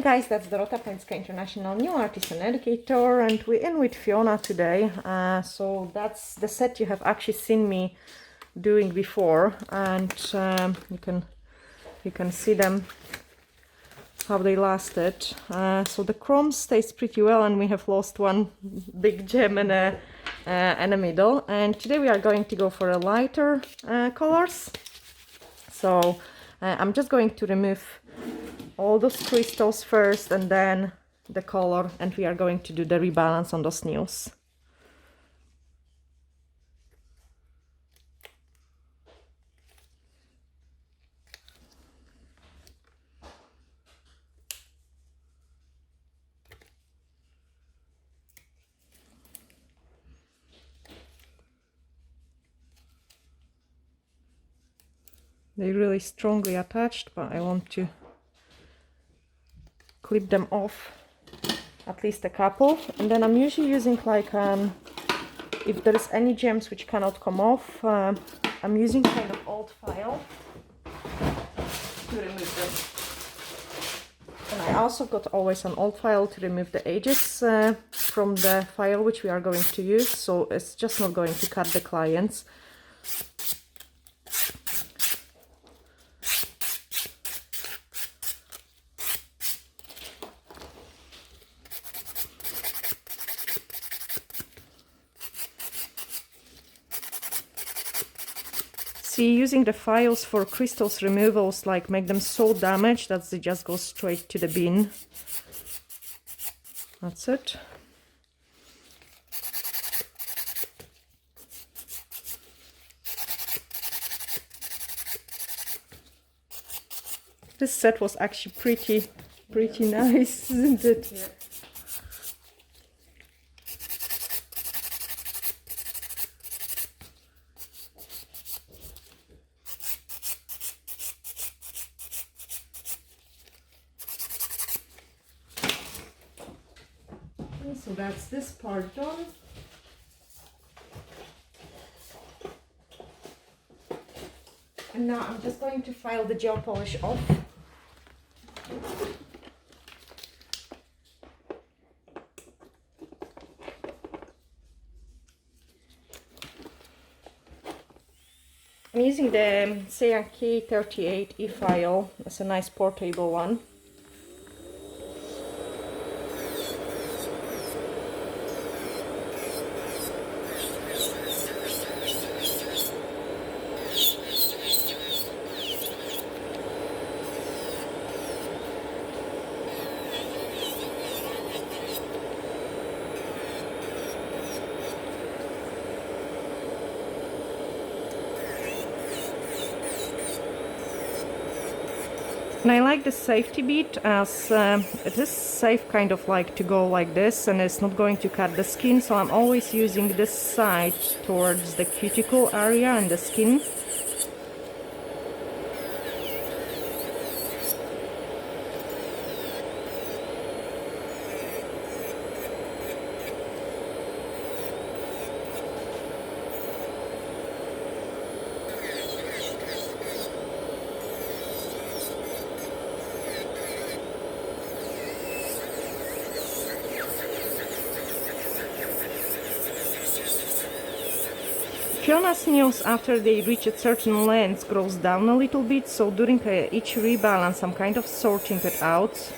guys, that's Dorota, Palicka, International New Artist and Educator, and we're in with Fiona today. So that's the set you have actually seen me doing before, and you can see them, how they lasted. So the chrome stays pretty well, and we have lost one big gem in the middle. And today we are going to go for a lighter colors. So I'm just going to remove all those crystals first and then the color, and we are going to do the rebalance on those nudes. They're really strongly attached, but I want to clip them off, at least a couple. And then I'm usually using like, if there is any gems which cannot come off, I'm using kind of old file to remove them. And I also got always an old file to remove the edges from the file which we are going to use, so it's just not going to cut the clients. See, using the files for crystals removals like make them so damaged that they just go straight to the bin. That's it. This set was actually pretty nice, isn't it? Yeah. So that's this part done. And now I'm just going to file the gel polish off. I'm using the Salon K38 e-file. It's a nice portable one. And I like the safety bit, as it is safe kind of like to go like this, and it's not going to cut the skin, so I'm always using this side towards the cuticle area and the skin. Fiona's nails, after they reach a certain length, grows down a little bit, so during each rebalance I'm kind of sorting it out.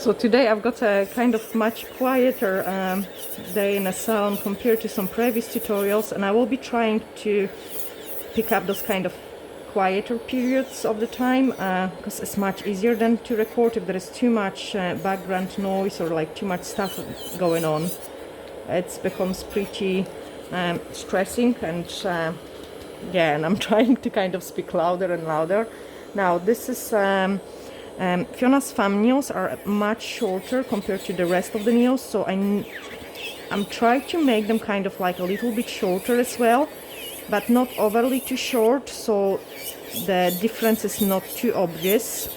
So today I've got a kind of much quieter day in a salon compared to some previous tutorials, and I will be trying to pick up those kind of quieter periods of the time, because it's much easier than to record if there is too much background noise or like too much stuff going on. It becomes pretty stressing, and yeah, and I'm trying to kind of speak louder and louder. Now this is Fiona's thumb nails are much shorter compared to the rest of the nails, so I'm trying to make them kind of like a little bit shorter as well. but not overly too short, so the difference is not too obvious.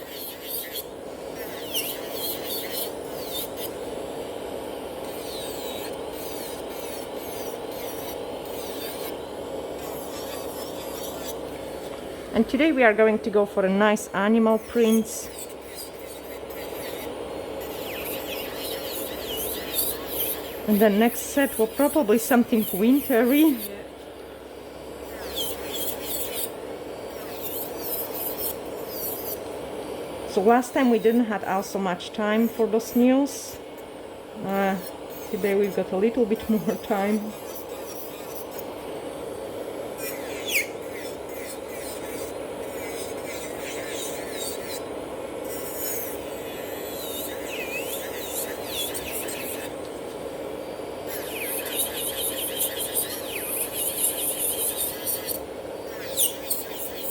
And today we are going to go for a nice animal prints. And the next set will probably something wintry. So last time we didn't have also much time for those nails. Today we've got a little bit more time.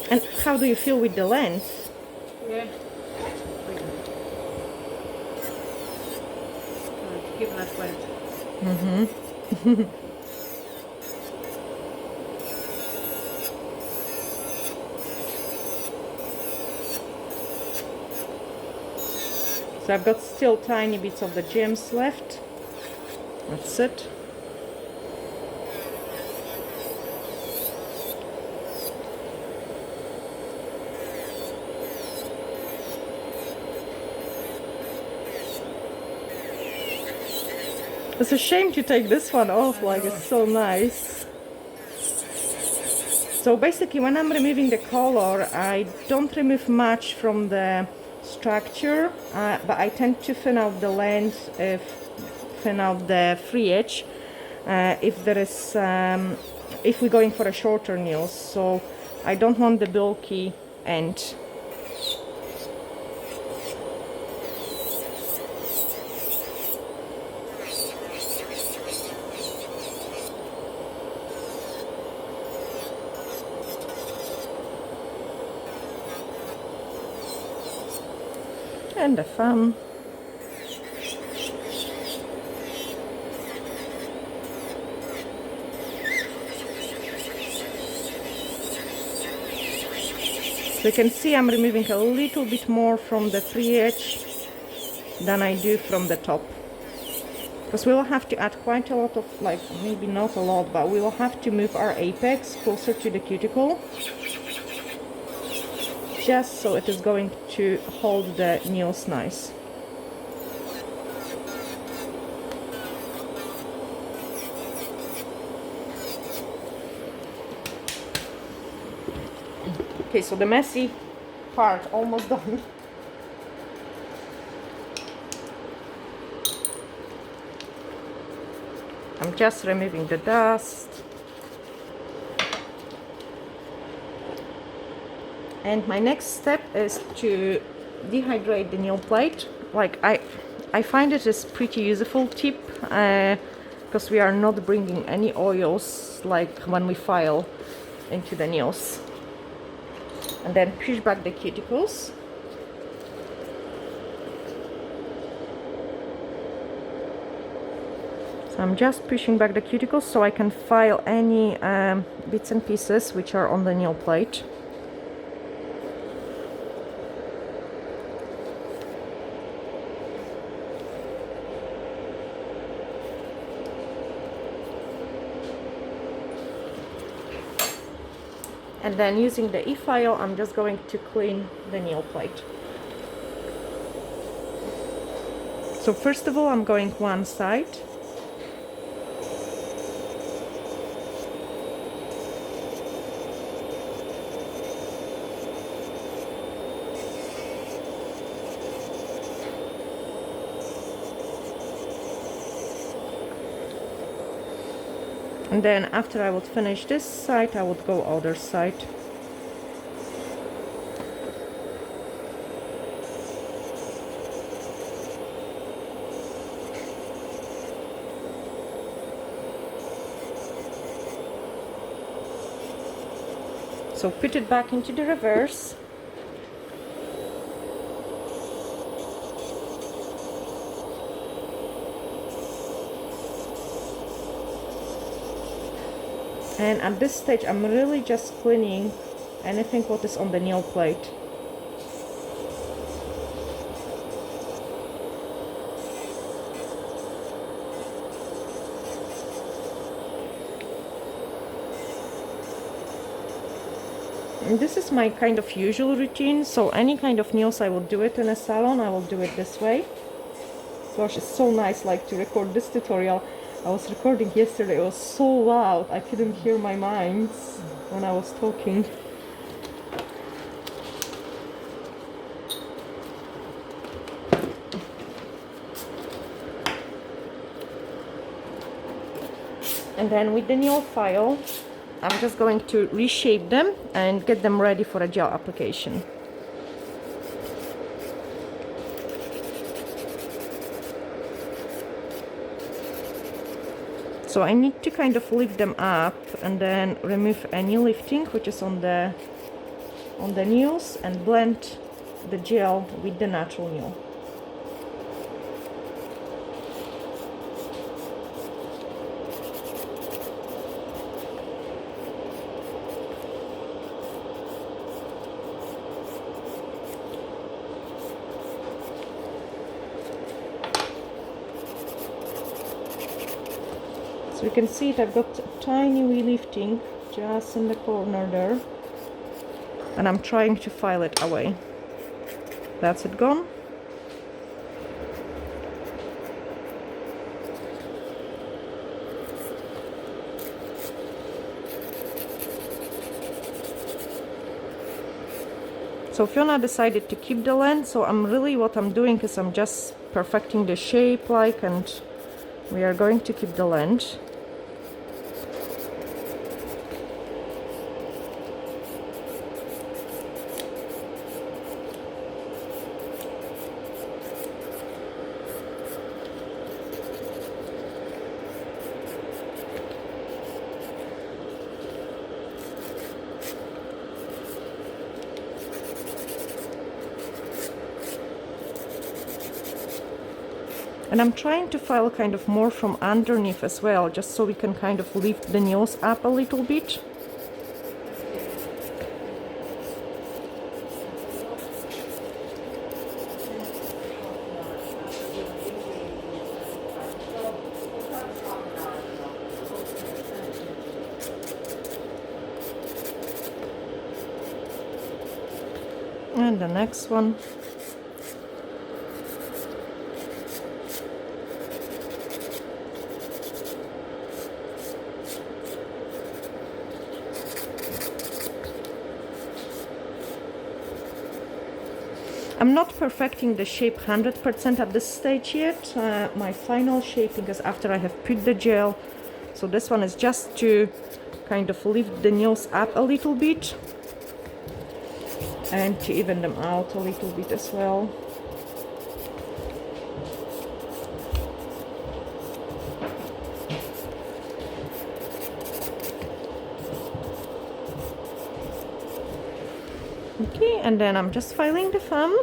And how do you feel with the length? Yeah. Give less length. Mm-hmm. So I've got still tiny bits of the gems left. That's it. It's a shame to take this one off, like it's so nice. So basically when I'm removing the color, I don't remove much from the structure, but I tend to thin out the length, thin out the free edge, if there is, if we're going for a shorter nails. So I don't want the bulky end. And the thumb. So you can see I'm removing a little bit more from the free edge than I do from the top. Because we will have to add quite a lot of, like, maybe not a lot, but we will have to move our apex closer to the cuticle. Just so it is going to hold the nails nice. Okay, so the messy part almost done. I'm just removing the dust. And my next step is to dehydrate the nail plate. Like I find it is pretty useful tip, because we are not bringing any oils like when we file into the nails. And then push back the cuticles. So I'm just pushing back the cuticles so I can file any bits and pieces which are on the nail plate. And then using the e-file, I'm just going to clean the nail plate. So first of all, I'm going one side. And then after I would finish this side, I would go other side. So put it back into the reverse. And at this stage I'm really just cleaning anything what is on the nail plate. And this is my kind of usual routine, so any kind of nails I will do it in a salon, I will do it this way. Gosh, it's so nice like to record this tutorial. I was recording yesterday, it was so loud, I couldn't hear my minds when I was talking. And then with the nail file, I'm just going to reshape them and get them ready for a gel application. So I need to kind of lift them up and then remove any lifting which is on the nails and blend the gel with the natural nail. So you can see it, I've got a tiny wee lifting just in the corner there, and I'm trying to file it away. That's it gone. So Fiona decided to keep the length, so what I'm doing is I'm just perfecting the shape and we are going to keep the length. And I'm trying to file kind of more from underneath as well, just so we can kind of lift the nails up a little bit. And the next one. I'm not perfecting the shape 100% at this stage yet. My final shaping is after I have put the gel. So this one is just to kind of lift the nails up a little bit and to even them out a little bit as well. Okay, and then I'm just filing the thumb.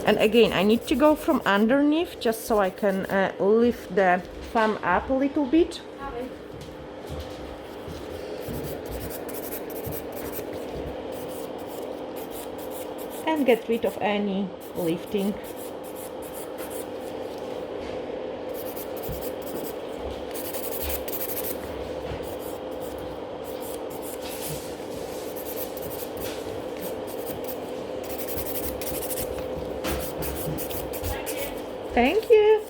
And again, I need to go from underneath just so I can lift the thumb up a little bit. And get rid of any lifting. Thank you.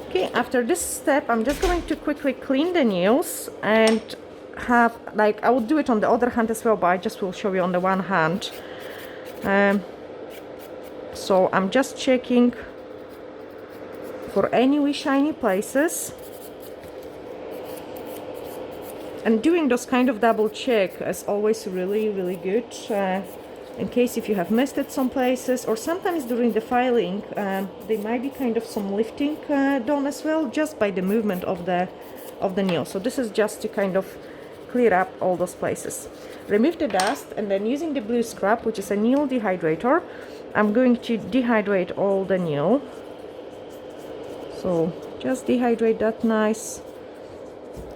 Okay, after this step, I'm just going to quickly clean the nails and have, like, I will do it on the other hand as well, but I just will show you on the one hand. So I'm just checking for any wee shiny places. And doing those kind of double check is always really good. In case if you have missed it some places, or sometimes during the filing there might be kind of some lifting done as well, just by the movement of the nail. So this is just to kind of clear up all those places. Remove the dust, and then using the blue scrub, which is a nail dehydrator, I'm going to dehydrate all the nail. So just dehydrate that nice.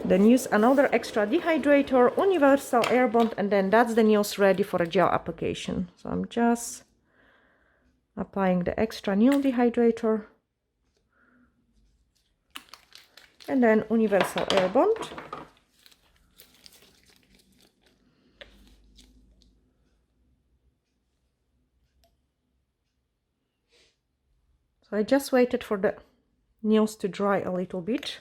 Then use another extra dehydrator, universal air bond, and then that's the nails ready for a gel application. So I'm just applying the extra nail dehydrator. And then universal air bond. So I just waited for the nails to dry a little bit,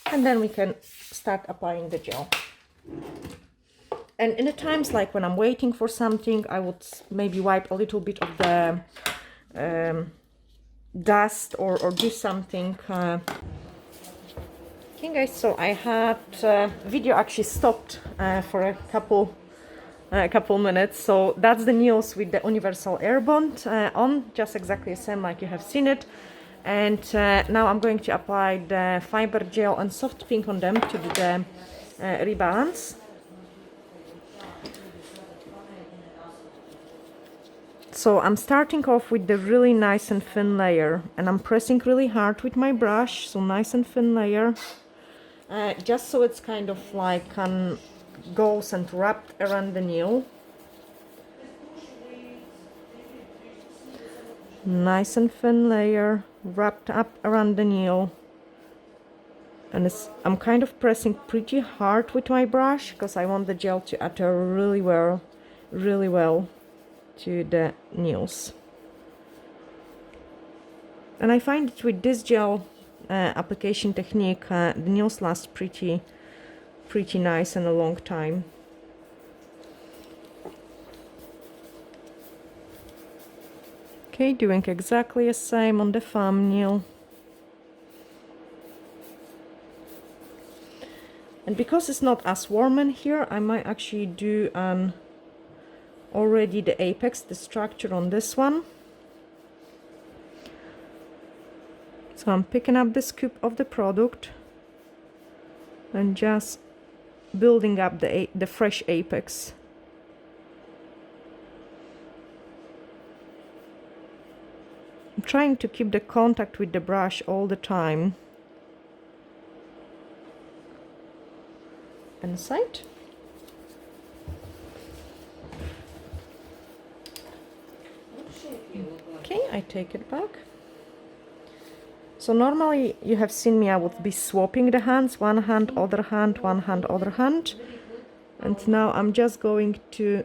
and then we can start applying the gel. And in the times like when I'm waiting for something, I would maybe wipe a little bit of the dust or do something. Okay guys, so I had video actually stopped for a couple minutes. So that's the nails with the universal air bond on, just exactly the same like you have seen it. And now I'm going to apply the fiber gel and soft pink on them to do the rebalance. So I'm starting off with the really nice and thin layer, and I'm pressing really hard with my brush, so nice and thin layer, just so it's kind of like goes and wrapped around the nail. Nice and thin layer wrapped up around the nail, and I'm kind of pressing pretty hard with my brush because I want the gel to adhere really well to the nails. And I find that with this gel application technique, the nails last pretty nice and a long time. Okay, doing exactly the same on the thumbnail. And because it's not as warm in here, I might actually do already the apex, the structure on this one. So I'm picking up the scoop of the product and just building up the fresh apex. I'm trying to keep the contact with the brush all the time. Inside. Okay, I take it back. So normally you have seen me, I would be swapping the hands, one hand, other hand, one hand, other hand. And now I'm just going to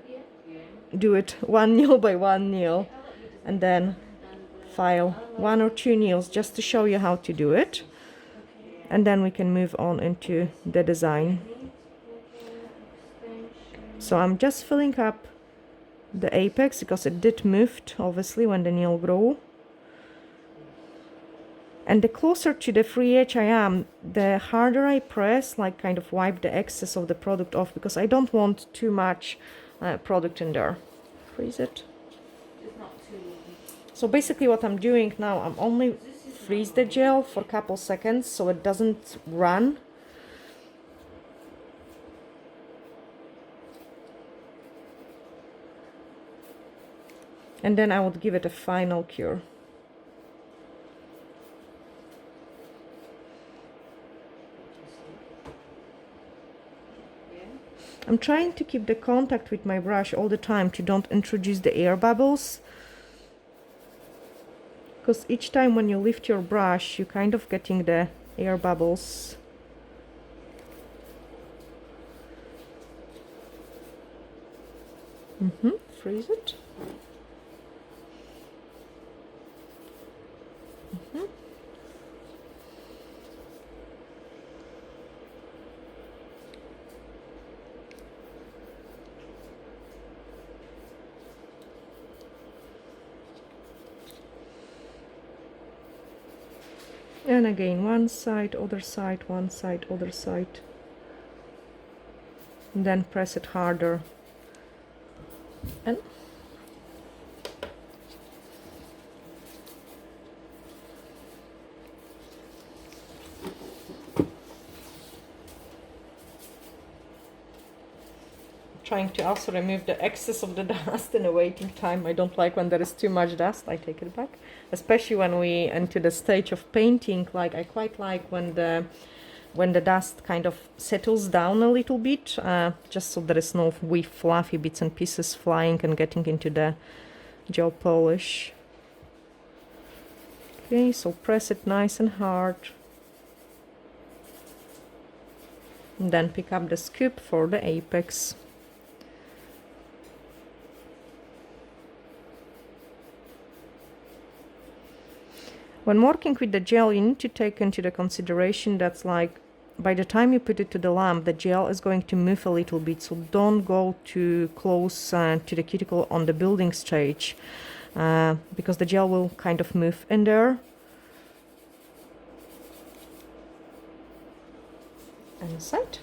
do it one nail by one nail, and then file one or two nails just to show you how to do it. And then we can move on into the design. So I'm just filling up the apex because it did move obviously when the nail grew. And the closer to the free edge I am, the harder I press, like kind of wipe the excess of the product off, because I don't want too much product in there. Freeze it. So basically what I'm doing now, I'm only freeze the gel for a couple seconds so it doesn't run. And then I would give it a final cure. I'm trying to keep the contact with my brush all the time to don't introduce the air bubbles, because each time when you lift your brush you're kind of getting the air bubbles. Freeze it. And again, one side, other side, one side, other side. And then press it harder. And trying to also remove the excess of the dust in the waiting time. I don't like when there is too much dust. I take it back, especially when we enter the stage of painting. Like I quite like when the dust kind of settles down a little bit, just so there is no wee fluffy bits and pieces flying and getting into the gel polish. Okay, so press it nice and hard. And then pick up the scoop for the apex. When working with the gel, you need to take into the consideration that's like by the time you put it to the lamp, the gel is going to move a little bit, so don't go too close to the cuticle on the building stage, because the gel will kind of move in there. Inside.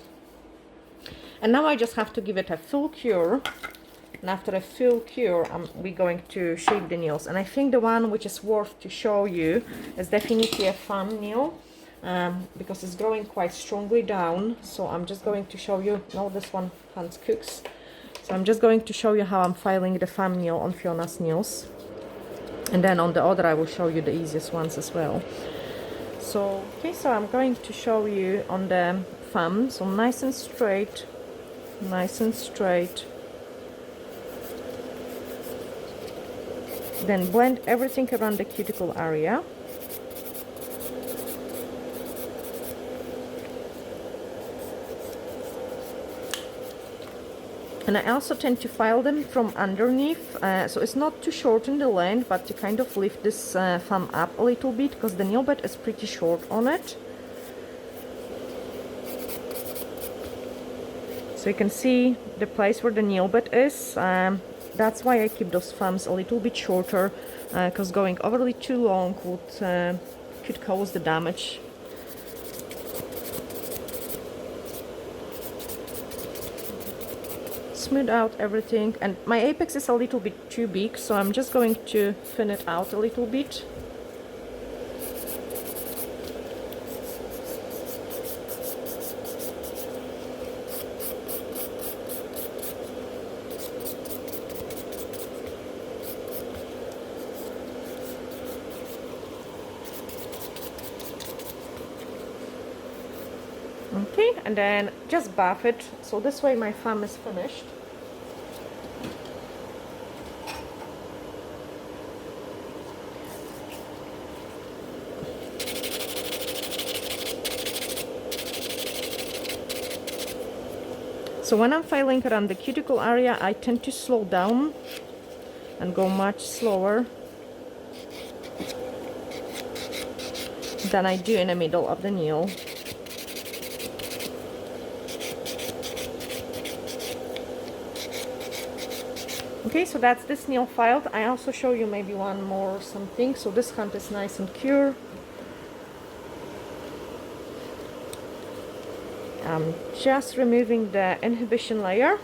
And now I just have to give it a full cure. And after a full cure, we're going to shape the nails. And I think the one which is worth to show you is definitely a thumb nail, because it's growing quite strongly down. So I'm just going to show you. No, this one Hans cooks. So I'm just going to show you how I'm filing the thumb nail on Fiona's nails. And then on the other, I will show you the easiest ones as well. So, okay, so I'm going to show you on the thumb. So nice and straight, nice and straight. Then blend everything around the cuticle area. And I also tend to file them from underneath, so it's not to shorten the length, but to kind of lift this thumb up a little bit, because the nail bed is pretty short on it. So you can see the place where the nail bed is. That's why I keep those thumbs a little bit shorter, because going overly too long could cause the damage. Smooth out everything, and my apex is a little bit too big, so I'm just going to thin it out a little bit. Okay, and then just buff it, so this way my thumb is finished. So when I'm filing around the cuticle area, I tend to slow down and go much slower than I do in the middle of the nail. Okay, so that's this nail filed. I also show you maybe one more or something. So this hand is nice and pure. I'm just removing the inhibition layer.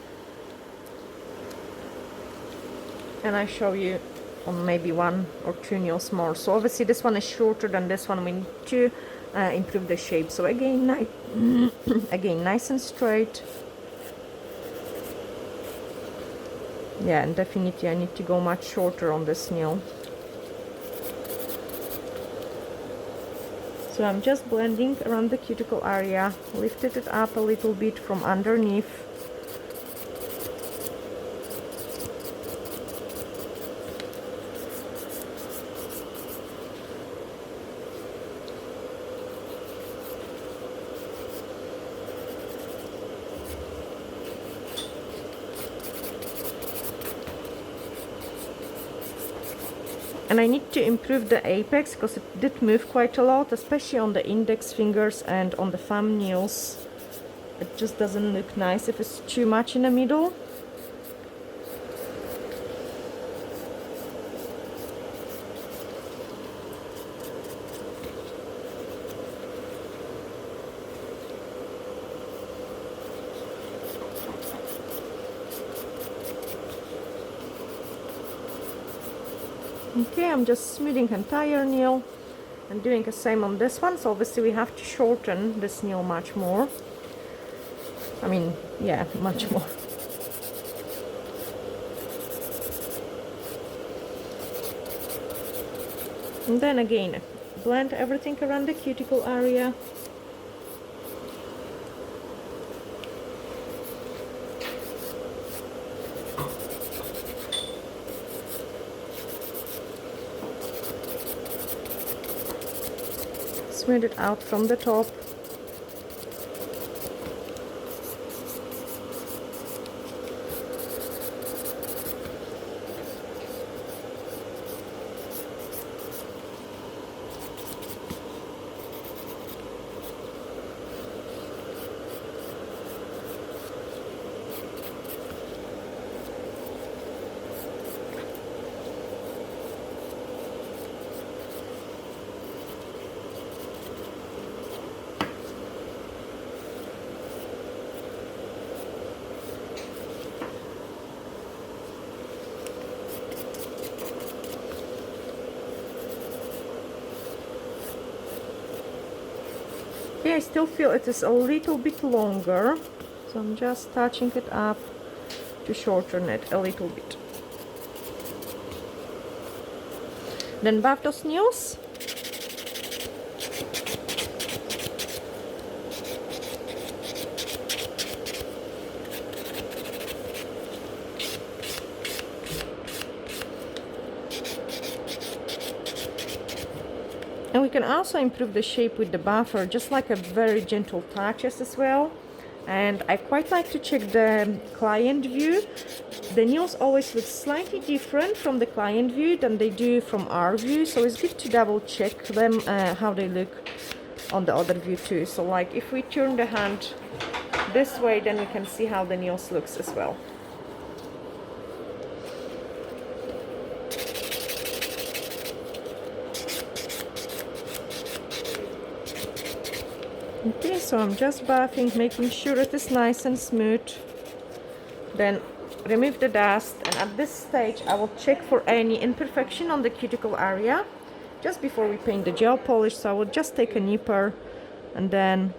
And I show you on maybe one or two nails more. So obviously this one is shorter than this one. We need to improve the shape. So again, again, nice and straight. Yeah, and definitely I need to go much shorter on this nail. So I'm just blending around the cuticle area, lifted it up a little bit from underneath. And I need to improve the apex because it did move quite a lot, especially on the index fingers and on the thumb nails. It just doesn't look nice if it's too much in the middle. Okay, I'm just smoothing entire nail and doing the same on this one. So obviously we have to shorten this nail much more. I mean, yeah, much more. And then again, blend everything around the cuticle area. Smooth it out from the top. Okay, I still feel it is a little bit longer, so I'm just touching it up to shorten it a little bit. Then buff those nails. And we can also improve the shape with the buffer, just like a very gentle touches as well. And I quite like to check the client view. The nails always look slightly different from the client view than they do from our view, so it's good to double check them, how they look on the other view too. So like if we turn the hand this way, then we can see how the nails looks as well. Okay, so I'm just buffing, making sure it is nice and smooth. Then remove the dust, and at this stage I will check for any imperfection on the cuticle area just before we paint the gel polish. So I will just take a nipper and then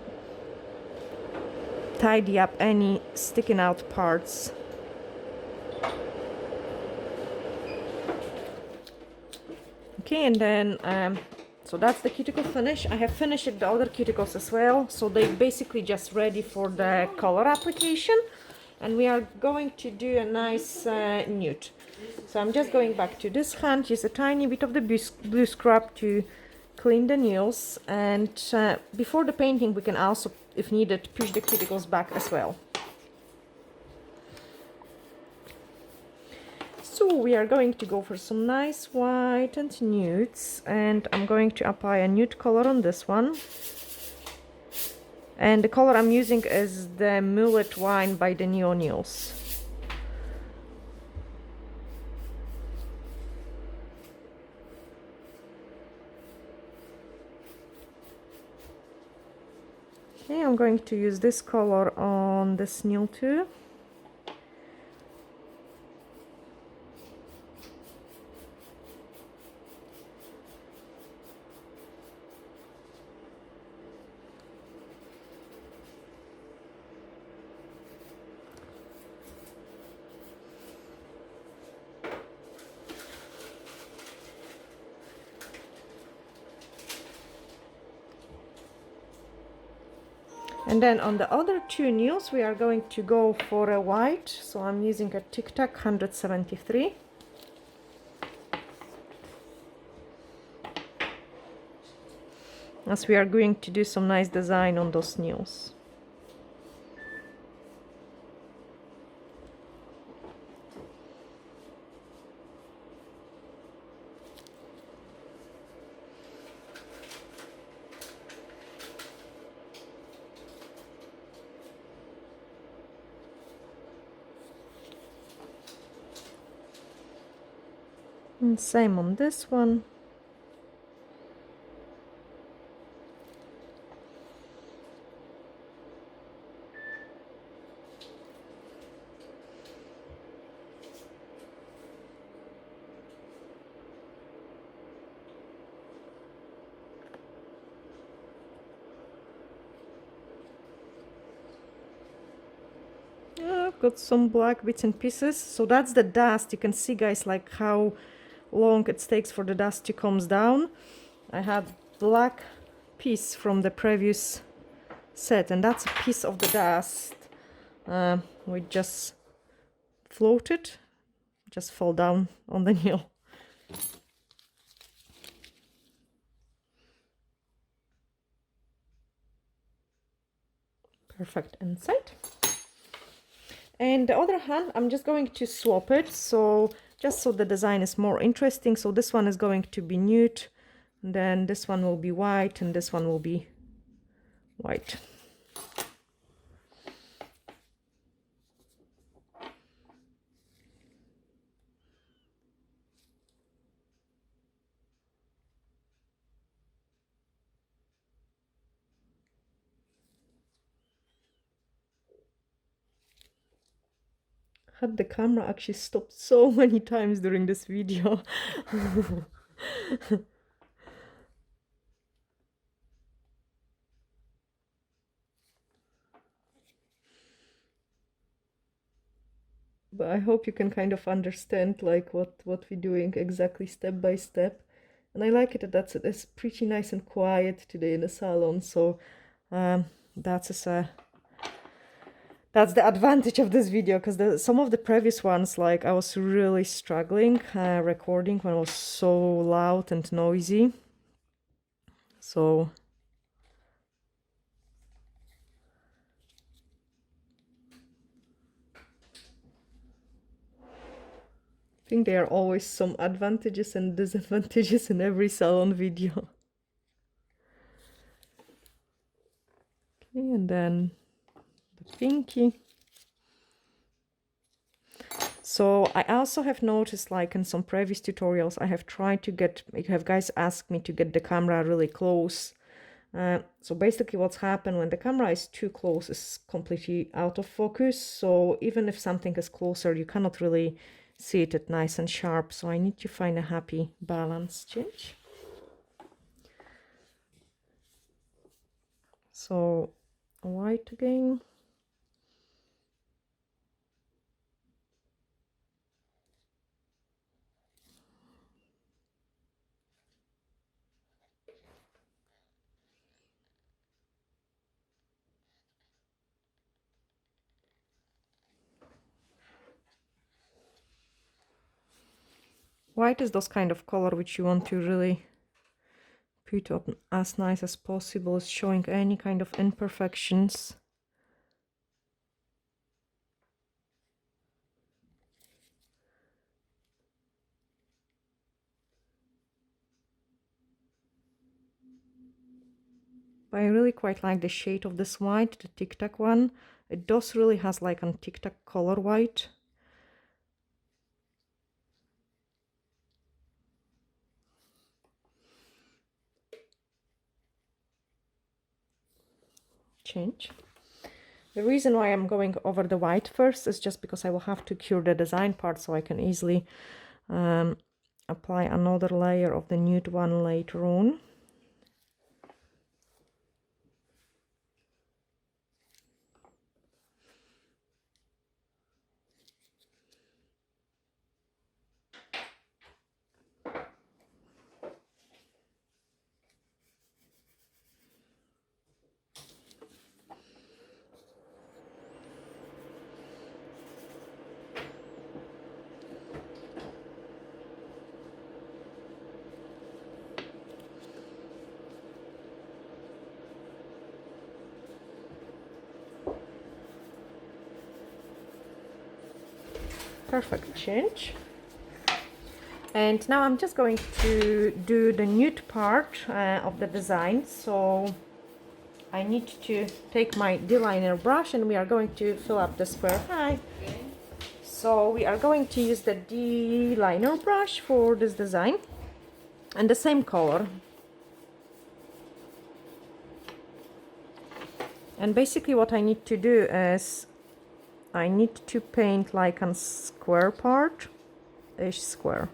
tidy up any sticking out parts. Okay, and then so that's the cuticle finish. I have finished the other cuticles as well, so they're basically just ready for the color application, and we are going to do a nice nude. So I'm just going back to this hand, use a tiny bit of the blue scrub to clean the nails, and before the painting we can also, if needed, push the cuticles back as well. So we are going to go for some nice white and nudes, and I'm going to apply a nude color on this one. And the color I'm using is the Mullet Wine by the Neo Nails. Okay, I'm going to use this color on this nail too. And then on the other two nails we are going to go for a white, so I'm using a Tic Tac 173. As we are going to do some nice design on those nails. And same on this one. I've got some black bits and pieces, so that's the dust. You can see, guys, like how long it takes for the dust to comes down. I have black piece from the previous set, and that's a piece of the dust we just floated, just fall down on the nail. Perfect inside. And the other hand, I'm just going to swap it, so just so the design is more interesting. So this one is going to be nude, and then this one will be white, and this one will be white. Had the camera actually stopped so many times during this video. But I hope you can kind of understand like what we're doing exactly step by step. And I like it that it's pretty nice and quiet today in the salon, so that's the advantage of this video, because some of the previous ones, like I was really struggling recording when it was so loud and noisy. So I think there are always some advantages and disadvantages in every salon video. Okay, and then the pinky. So I also have noticed, like in some previous tutorials, I have tried to have guys ask me to get the camera really close. So basically what's happened when the camera is too close, it's completely out of focus. So even if something is closer, you cannot really see it nice and sharp. So I need to find a happy balance change. So white again. White is those kind of color which you want to really put on as nice as possible, is showing any kind of imperfections. But I really quite like the shade of this white, the Tic Tac one. It does really has like a Tic Tac color white. Change. The reason why I'm going over the white first is just because I will have to cure the design part, so I can easily apply another layer of the nude one later on. Perfect change. And now I'm just going to do the nude part of the design. So I need to take my D-liner brush and we are going to fill up the square. Hi. Okay. So we are going to use the D-liner brush for this design and the same color. And basically what I need to do is I need to paint like a square part, ish square.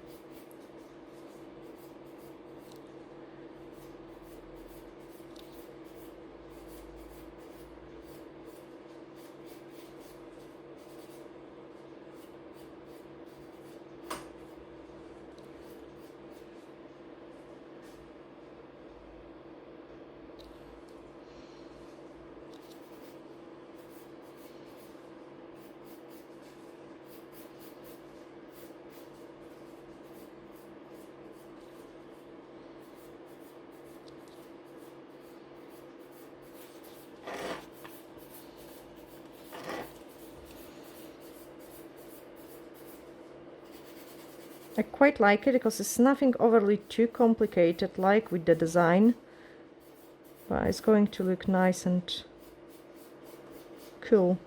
I quite like it because it's nothing overly too complicated like with the design, but it's going to look nice and cool.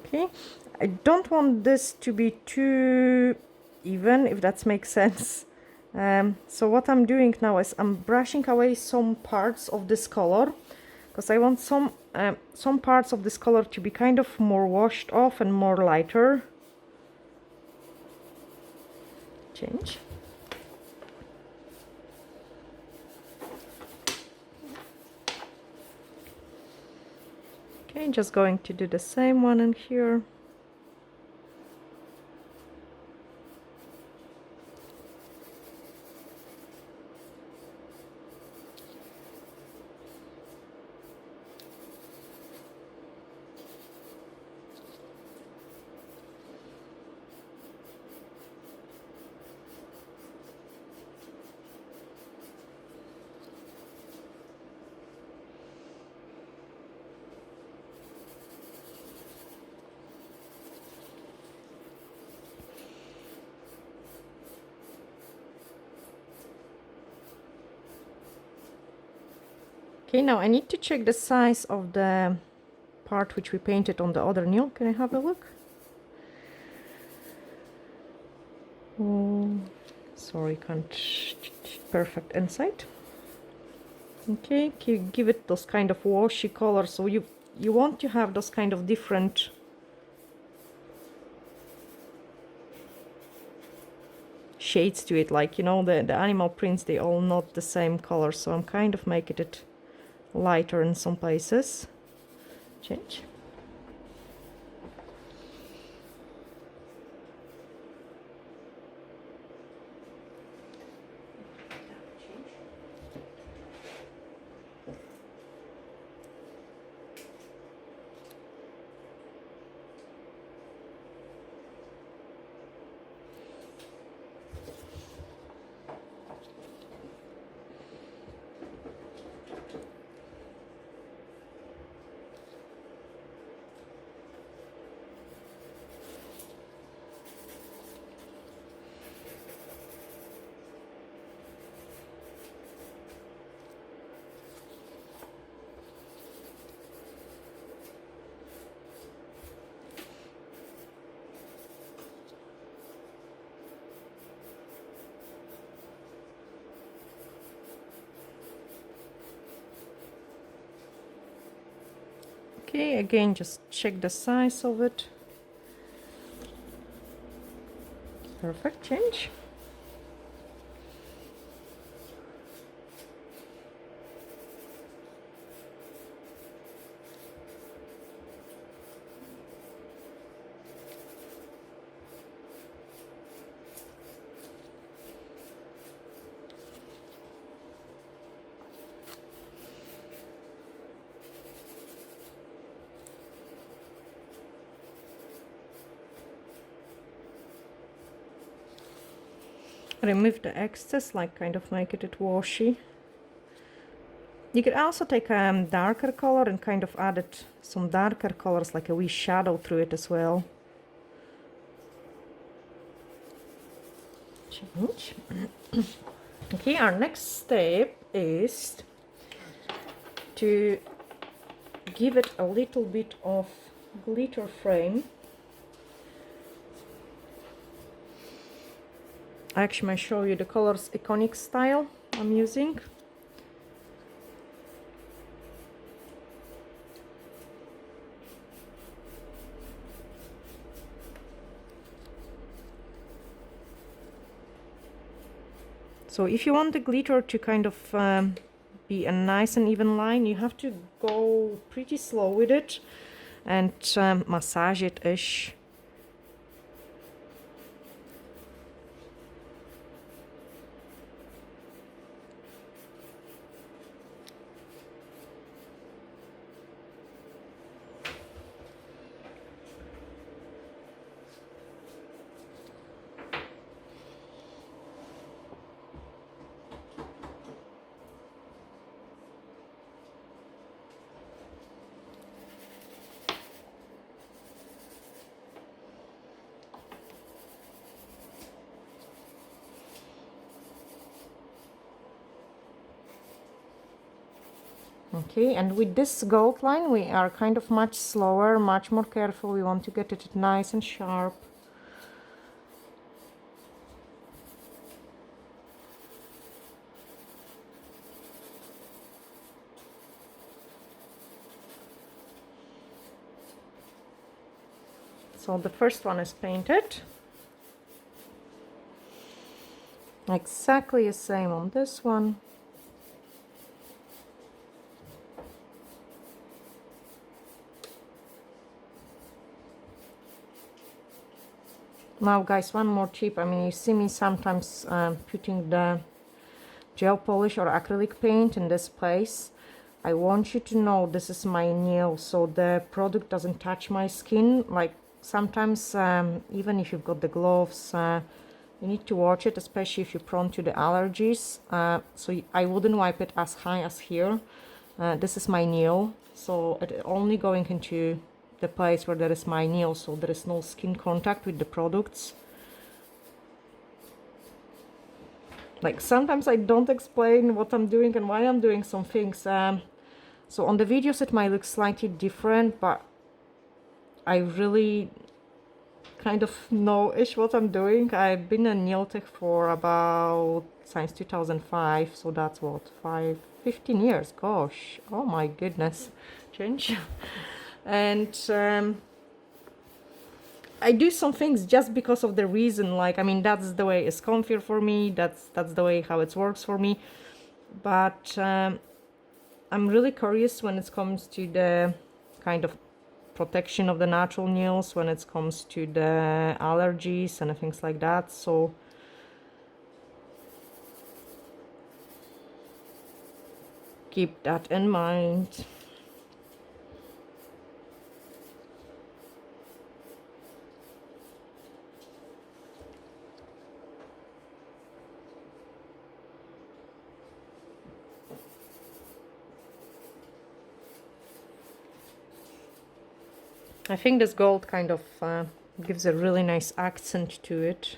Okay, I don't want this to be too even, if that makes sense. So what I'm doing now is I'm brushing away some parts of this color, because I want some parts of this color to be kind of more washed off and more lighter. Change. Okay, just going to do the same one in here. Okay, now I need to check the size of the part which we painted on the other nail. Can I have a look? Oh, sorry, can't perfect insight. Okay, give it those kind of washy colors. So you want to have those kind of different shades to it, like, you know, the animal prints, they all not the same color, so I'm kind of making it lighter in some places. Change. Okay, again, just check the size of it. Perfect, change. Remove the excess, like kind of make it washy. You could also take a darker color and kind of add it some darker colors, like a wee shadow through it as well. Change. Okay, our next step is to give it a little bit of glitter frame. Actually, I show you the colors iconic style I'm using. So if you want the glitter to kind of be a nice and even line, you have to go pretty slow with it and massage it-ish. Okay, and with this gold line we are kind of much slower, much more careful. We want to get it nice and sharp. So the first one is painted. Exactly the same on this one. Now guys, one more tip. I mean, you see me sometimes putting the gel polish or acrylic paint in this place. I want you to know this is my nail, so the product doesn't touch my skin. Like sometimes even if you've got the gloves, you need to watch it, especially if you're prone to the allergies. So I wouldn't wipe it as high as here. This is my nail, so it only going into the place where there is my nail, so there is no skin contact with the products. Like sometimes I don't explain what I'm doing and why I'm doing some things. So on the videos it might look slightly different, but I really kind of know-ish what I'm doing. I've been a nail tech for about since 2005, so that's what, 15 years. Gosh, oh my goodness, change. And I do some things just because of the reason, like, I mean, that's the way it's comfier for me, that's the way how it works for me. But I'm really curious when it comes to the kind of protection of the natural nails, when it comes to the allergies and things like that. So keep that in mind. I think this gold kind of gives a really nice accent to it.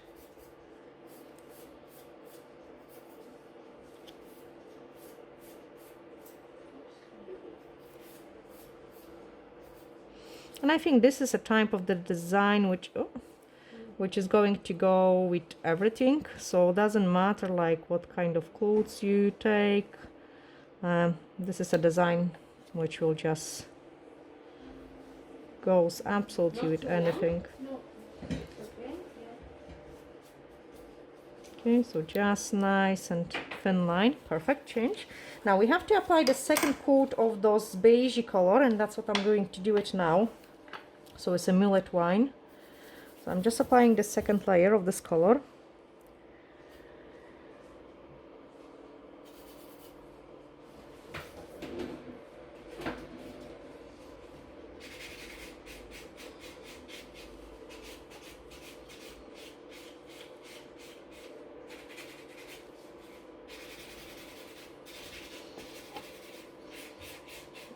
And I think this is a type of the design which is going to go with everything. So it doesn't matter like what kind of clothes you take. This is a design which will just goes absolutely with anything. Okay, so just nice and thin line. Perfect, change. Now we have to apply the second coat of those beige color, and that's what I'm going to do it now. So it's a millet wine. So I'm just applying the second layer of this color.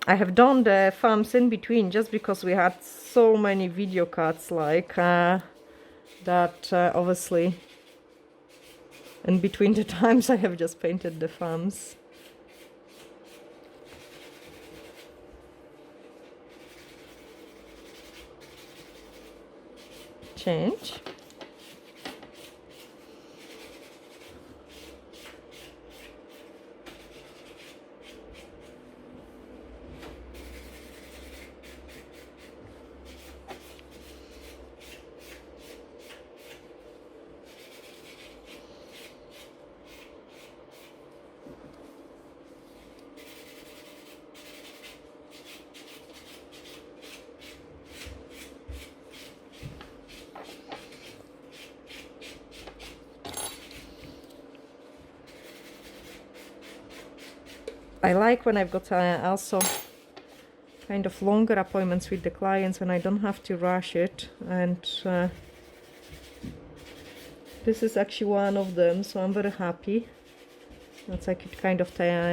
I have done the thumbs in between just because we had so many video cuts like that. Obviously in between the times I have just painted the thumbs. Change. I like when I've got also kind of longer appointments with the clients when I don't have to rush it, and this is actually one of them, so I'm very happy that I could kind of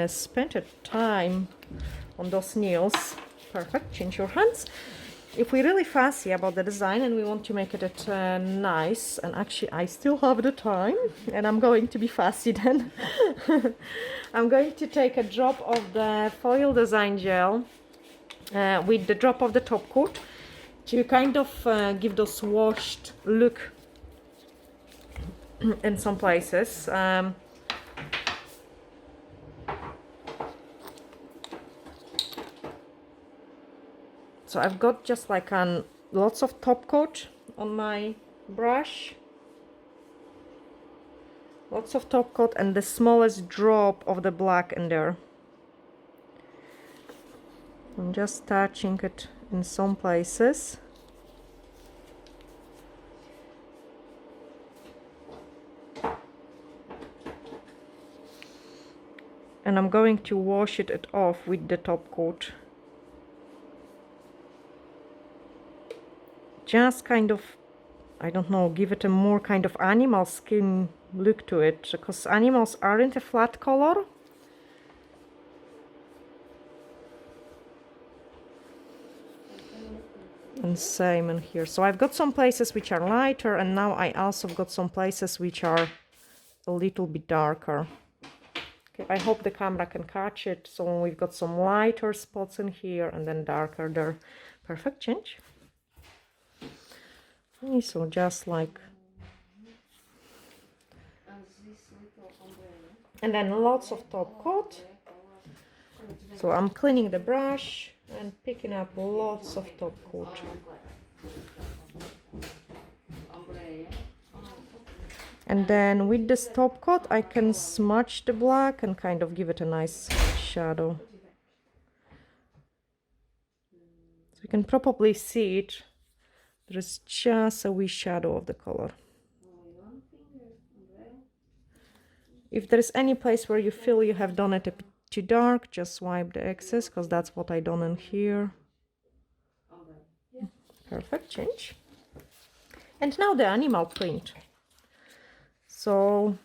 spend a time on those nails. Perfect. Change your hands. If we're really fussy about the design and we want to make it nice, and actually I still have the time and I'm going to be fussy then, I'm going to take a drop of the foil design gel with the drop of the top coat to kind of give those washed look in some places. So I've got just like lots of top coat on my brush, lots of top coat, and the smallest drop of the black in there. I'm just touching it in some places. And I'm going to wash it off with the top coat. Just kind of, I don't know, give it a more kind of animal skin look to it, because animals aren't a flat color. And same in here. So I've got some places which are lighter, and now I also got some places which are a little bit darker. Okay, I hope the camera can catch it. So we've got some lighter spots in here and then darker there. Perfect. Change. Okay, so just like, and then lots of top coat. So I'm cleaning the brush and picking up lots of top coat. And then with this top coat I can smudge the black and kind of give it a nice shadow. So you can probably see it. There is just a wee shadow of the color. If there is any place where you feel you have done it a bit too dark, just swipe the excess, because that's what I done in here. Perfect. Change. And now the animal print. So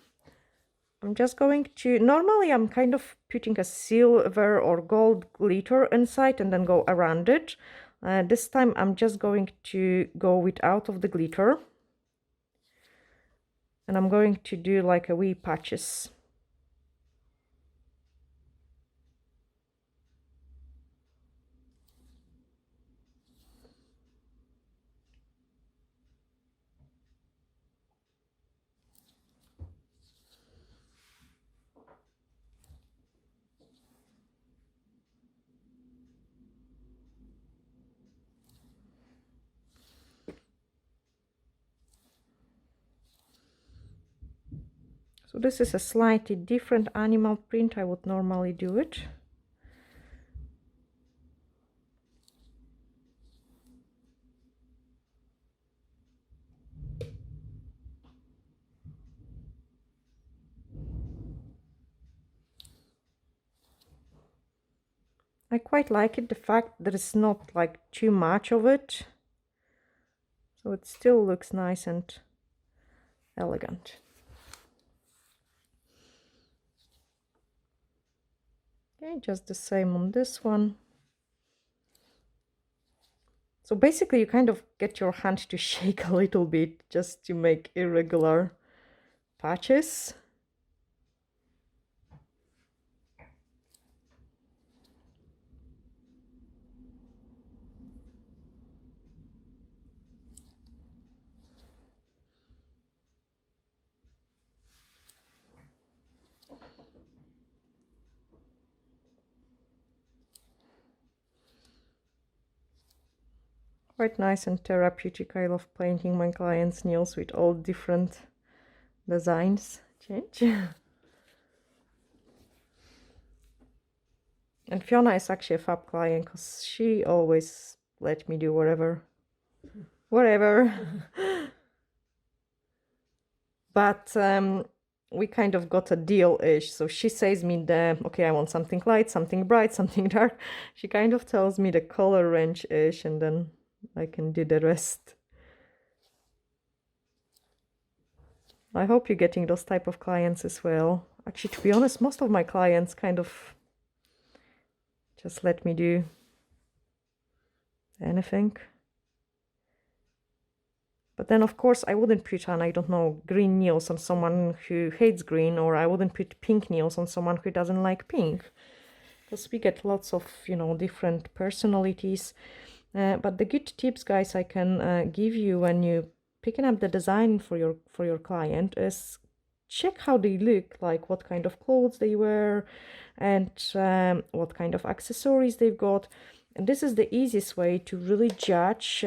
I'm just going to, normally I'm kind of putting a silver or gold glitter inside and then go around it. This time I'm just going to go without of the glitter. And I'm going to do like a wee patches. So this is a slightly different animal print. I would normally do it. I quite like it, the fact that it's not like too much of it. So it still looks nice and elegant. Okay, just the same on this one. So basically you kind of get your hand to shake a little bit just to make irregular patches. Quite nice and therapeutic. I love painting my clients' nails with all different designs. Change. And Fiona is actually a fab client because she always let me do whatever. But we kind of got a deal-ish. So she says me okay, I want something light, something bright, something dark. She kind of tells me the color range-ish, and then I can do the rest. I hope you're getting those type of clients as well. Actually, to be honest, most of my clients kind of just let me do anything. But then, of course, I wouldn't put on, I don't know, green nails on someone who hates green, or I wouldn't put pink nails on someone who doesn't like pink. Because we get lots of, you know, different personalities. But the good tips, guys, I can give you when you picking up the design for your client is check how they look, like what kind of clothes they wear, and what kind of accessories they've got. And this is the easiest way to really judge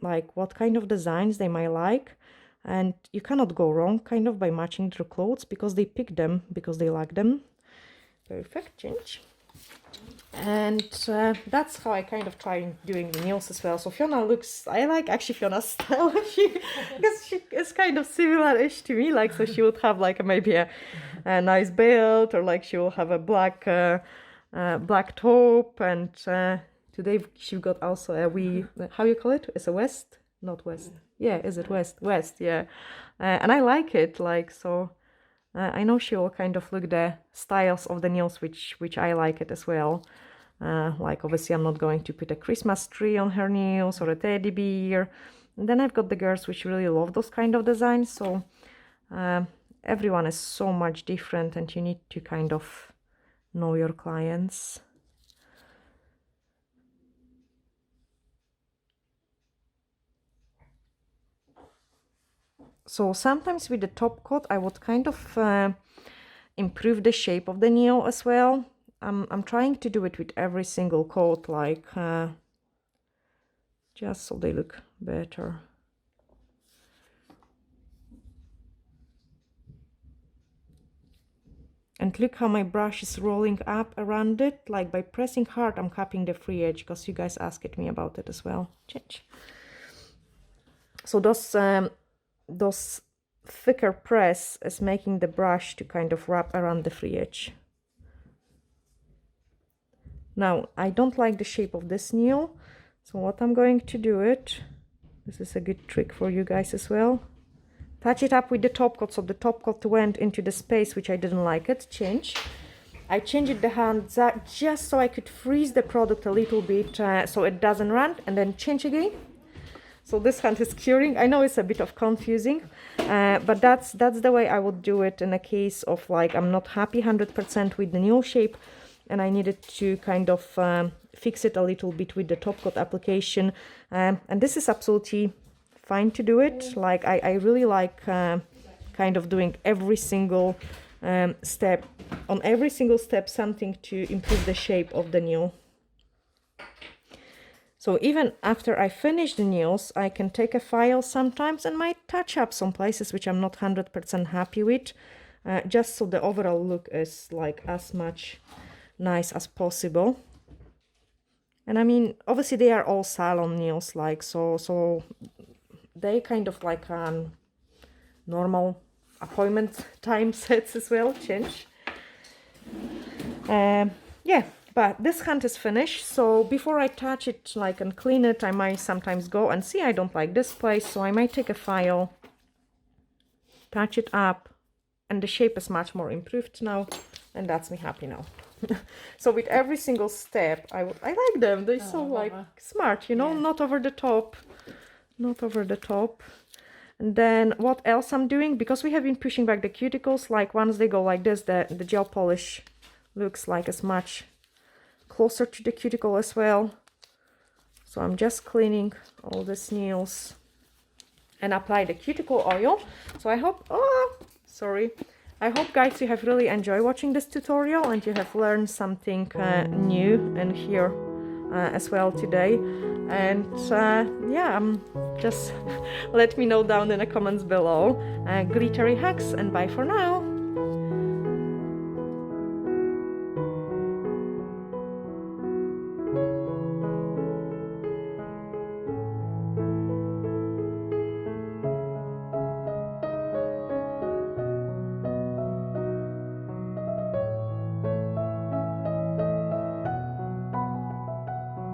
like what kind of designs they might like. And you cannot go wrong kind of by matching their clothes, because they pick them because they like them. Perfect, change. And that's how I kind of try doing the nails as well. So Fiona looks, I like actually Fiona's style, because she is kind of similar-ish to me. Like, so she would have like maybe a nice belt, or like she will have a black black top, and today she got also a wee, how you call it? Is a west? Not west. Yeah, is it west? West, yeah. And I like it, like, so I know she will kind of look the styles of the nails which I like it as well. Like, obviously I'm not going to put a Christmas tree on her nails or a teddy bear. And then I've got the girls which really love those kind of designs. So everyone is so much different, and you need to kind of know your clients. So sometimes with the top coat, I would kind of improve the shape of the nail as well. I'm trying to do it with every single coat, like just so they look better. And look how my brush is rolling up around it. Like, by pressing hard, I'm capping the free edge, because you guys asked me about it as well. Change. So those thicker press is making the brush to kind of wrap around the free edge. Now, I don't like the shape of this nail, so what I'm going to do it, this is a good trick for you guys as well. Touch it up with the top coat, so the top coat went into the space which I didn't like it. Change. I changed the hand just so I could freeze the product a little bit so it doesn't run, and then change again. So this hand is curing. I know it's a bit of confusing, but that's the way I would do it in a case of like I'm not happy 100% with the nail shape, and I needed to kind of fix it a little bit with the top coat application. And this is absolutely fine to do it. Like, I really like kind of doing every single step, on every single step, something to improve the shape of the nail. So even after I finish the nails, I can take a file sometimes and might touch up some places which I'm not 100% happy with, just so the overall look is like as much nice as possible. And I mean, obviously they are all salon nails, like, so they kind of like normal appointment time sets as well. Change. Yeah, but this hand is finished, so before I touch it like and clean it, I might sometimes go and see I don't like this place, so I might take a file, touch it up, and the shape is much more improved now, and that's me happy now. So with every single step, I like them. They're so like smart, you know, yeah. Not over the top. And then what else I'm doing, because we have been pushing back the cuticles, like once they go like this, the gel polish looks like as much closer to the cuticle as well. So I'm just cleaning all the nails and apply the cuticle oil. So I hope, I hope, guys, you have really enjoyed watching this tutorial, and you have learned something new and here as well today. And yeah, just let me know down in the comments below. Glittery hacks, and bye for now.